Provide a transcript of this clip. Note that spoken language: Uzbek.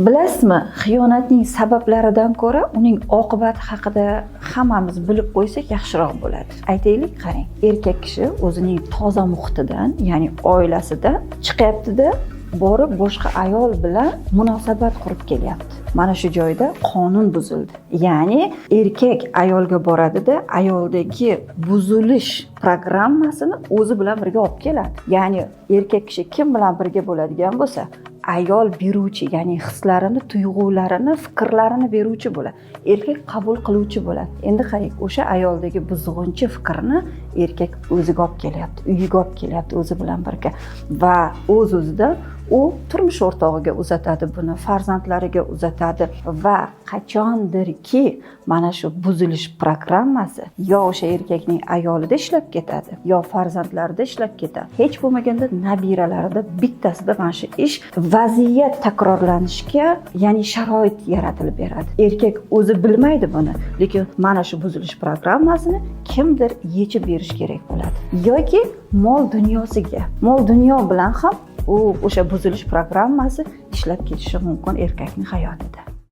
Bilasizmi, xiyonatning sabablaridan ko'ra uning oqibati haqida hammamiz bilib qo'ysak yaxshiroq bo'ladi. Aytaylik, qarang, erkak kishi o'zining toza muhitidan, ya'ni oilasidan chiqyapti-da, borib boshqa ayol bilan munosabat qurib kelyapti. Mana shu joyda qonun buzildi. Ya'ni erkak ayolga boradi-da, ayoldagi buzilish programmasini o'zi bilan birga olib keladi. Ya'ni erkak kishi kim bilan birga bo'ladigan bo'lsa, ayol beruvchi, ya'ni hislarini, tuyg'ularini, fikrlarini beruvchi bo'ladi. Erkak qabul qiluvchi bo'ladi. Endi qarang, o'sha ayoldagi buzg'unchi fikrni erkak o'ziga olib kelyapti, uyiga olib kelyapti o'zi bilan birga va o'z-o'zidan u turmush o'rtog'iga uzatadi buni, farzandlariga uzatadi va qachondirki mana shu buzilish programmasi yo o'sha erkakning ayolida ishlab ketadi, yo farzandlarida ishlab ketadi. Hech bo'lmaganda nabiralarida bittasida mana shu ish vaziyat takrorlanishga, ya'ni sharoit yaratib beradi. Erkak o'zi bilmaydi buni, lekin mana shu buzilish programmasini kimdir yechib berish kerak bo'ladi. Yoki mol dunyo bilan ham o'sha buzilish programmasi ishlab ketishi mumkin erkakning hayotida.